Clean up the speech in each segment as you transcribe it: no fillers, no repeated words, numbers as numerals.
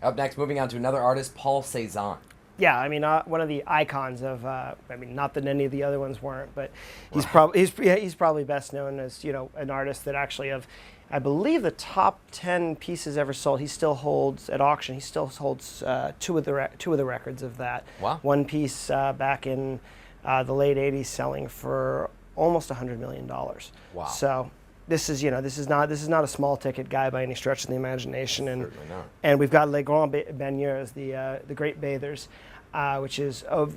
Up next, moving on to another artist, Paul Cezanne. Yeah, I mean, one of the icons of. I mean, not that any of the other ones weren't, but he's Right. he's probably best known as an artist that actually of, I believe the top 10 pieces ever sold. He still holds at auction. He still holds two of the records of that. Wow. One piece back in the late '80s selling for almost $100 million. Wow. So. This is not a small ticket guy by any stretch of the imagination, and Certainly not. and we've got Les Grands Baigneuses, the great bathers, which is a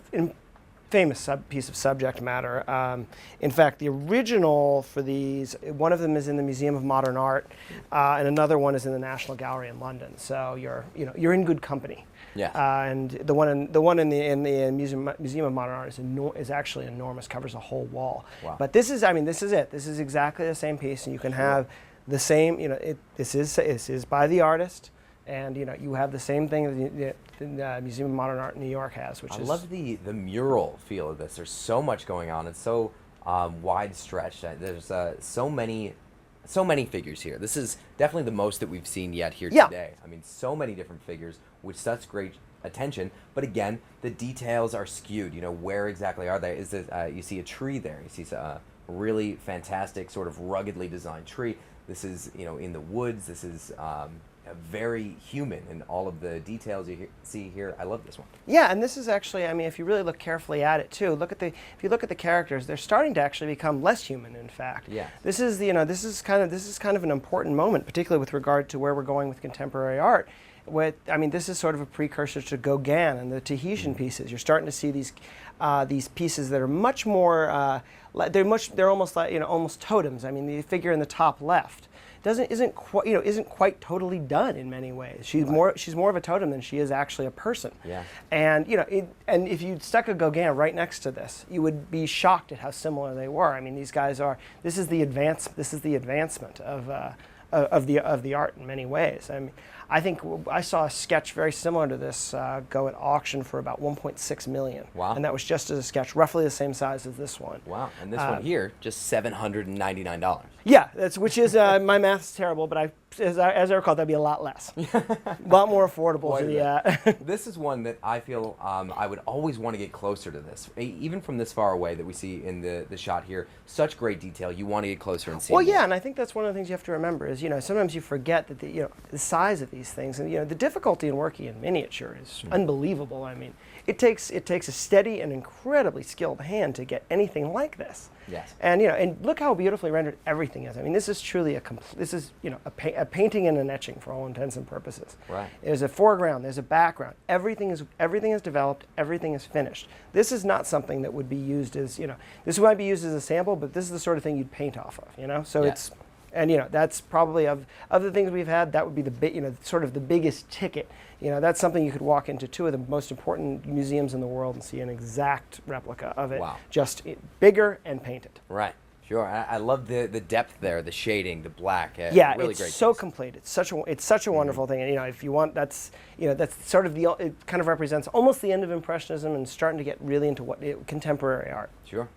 famous piece of subject matter. In fact, the original for these, one of them is in the Museum of Modern Art, and another one is in the National Gallery in London. So you're in good company. Yes. And the one in the Museum of Modern Art is actually enormous, covers a whole wall. Wow. But this is it. This is exactly the same piece, and you can have the same. This is by the artist, and you have the same thing that the Museum of Modern Art in New York has, which I is love the mural feel of this. There's so much going on. It's so wide stretched. There's so many figures here. This is definitely the most that we've seen yet here today. I mean, so many different figures with such great attention. But again, the details are skewed. Where exactly are they? Is it, you see a tree there. You see a really fantastic sort of ruggedly designed tree. This is, in the woods. This is very human in all of the details you see here. I love this one. Yeah, and this is actually, I mean, if you really look carefully at it too, if you look at the characters, they're starting to actually become less human. In fact, Yeah. this is kind of an important moment, particularly with regard to where we're going with contemporary art. This is sort of a precursor to Gauguin and the Tahitian pieces. You're starting to see these pieces that are much more. They're almost like almost totems. I mean, the figure in the top left isn't quite totally done in many ways. She's more of a totem than she is actually a person. Yeah. And and if you stuck a Gauguin right next to this, you would be shocked at how similar they were. I mean, these guys are. This is the advancement of the art in many ways. I mean, I think I saw a sketch very similar to this go at auction for about 1.6 million. Wow. And that was just as a sketch, roughly the same size as this one. Wow. And this one here, just $799. Yeah, which is my math's terrible, but as I recall, that'd be a lot less, a lot more affordable to the. This is one that I feel I would always want to get closer to this, even from this far away that we see in the shot here. Such great detail. You want to get closer and see. Well, more. yeah, and I think that's one of the things you have to remember is sometimes you forget that the size of these things, and the difficulty in working in miniature is unbelievable. I mean, it takes a steady and incredibly skilled hand to get anything like this. Yes. And and look how beautifully rendered everything is. I mean, this is truly a painting and an etching for all intents and purposes. Right. There's a foreground, there's a background. Everything is developed, everything is finished. This is not something that would be used as, this might be used as a sample, but this is the sort of thing you'd paint off of, So Yes. that's probably of the things we've had, that would be sort of the biggest ticket. That's something you could walk into two of the most important museums in the world and see an exact replica of it. Wow. Just bigger and painted. Right. Sure. I love the depth there, the shading, the black. Yeah, really it's great so piece. complete. It's such a wonderful thing. And if you want, that's sort of it kind of represents almost the end of Impressionism and starting to get really into contemporary art. Sure.